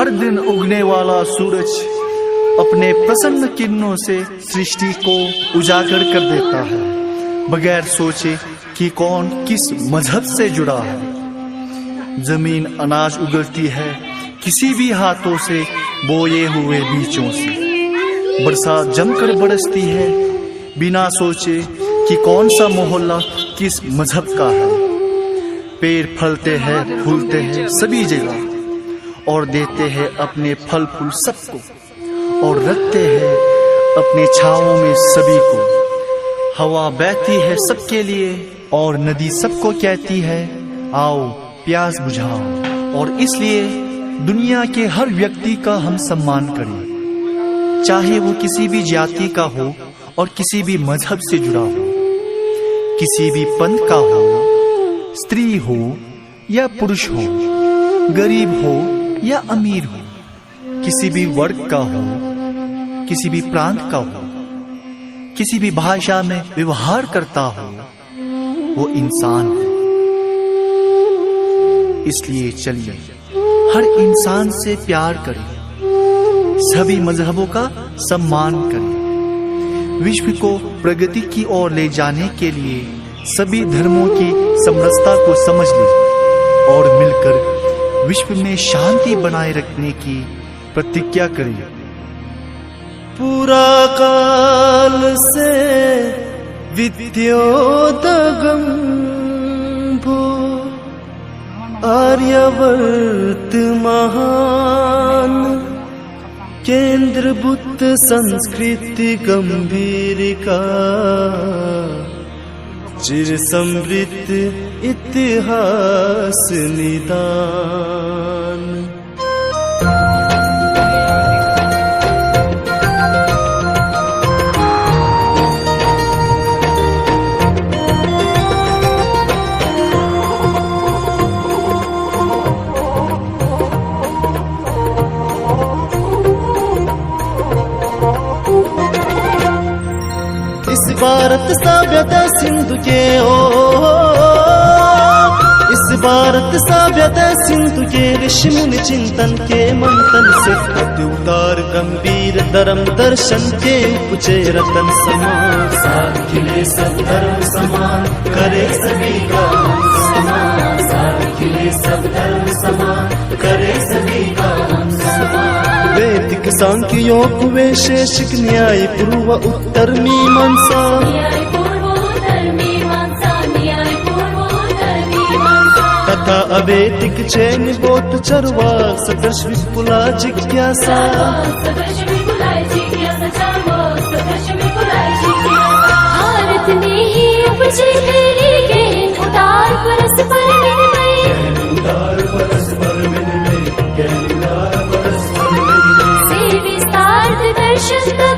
हर दिन उगने वाला सूरज अपने प्रसन्न किरणों से सृष्टि को उजागर कर देता है, बगैर सोचे कि कौन किस मजहब से जुड़ा है। जमीन अनाज उगलती है किसी भी हाथों से बोए हुए बीजों से। बरसात जमकर बरसती है बिना सोचे कि कौन सा मोहल्ला किस मजहब का है। पेड़ फलते हैं फूलते हैं सभी जगह और देते हैं अपने फल फूल सबको और रखते हैं अपने छांवों में सभी को। हवा बहती है सबके लिए और नदी सबको कहती है आओ प्यास बुझाओ। और इसलिए दुनिया के हर व्यक्ति का हम सम्मान करें, चाहे वो किसी भी जाति का हो और किसी भी मजहब से जुड़ा हो, किसी भी पंथ का हो, स्त्री हो या पुरुष हो, गरीब हो या अमीर हो, किसी भी वर्ग का हो, किसी भी प्रांत का हो, किसी भी भाषा में व्यवहार करता हो, वो इंसान है। इसलिए चलिए हर इंसान से प्यार करें, सभी मजहबों का सम्मान करें। विश्व को प्रगति की ओर ले जाने के लिए सभी धर्मों की समरसता को समझ लें और मिलकर विश्व में शांति बनाए रखने की प्रतिज्ञा करें। पुरा काल से विद्योदगम भो आर्यवर्त महान केंद्रभूत संस्कृति गंभीरिका चिर समृद्ध इतिहास निदान। भारत सभ्यता सिंधु के इस भारत सभ्यता सिंधु के ऋषि मुनि चिंतन के मंथन से अति उदार गंभीर धर्म दर्शन के उपजे रतन समान। साथ खिले सब धर्म समान करे सभी का समान। साथ खिले सब धर्म समान करे सभी का समान। वैदिक सांख्य योग वैशेषिक न्याय पूर्व उत्तर मीमांसा तथा अवैदिक जैन बौद्ध चरवाक सदृश विपुला जिज्ञासा। भारत में ही उपजे तेरी ज्ञान उदार परस्पर विनिमय से विस्तार दर्शन तक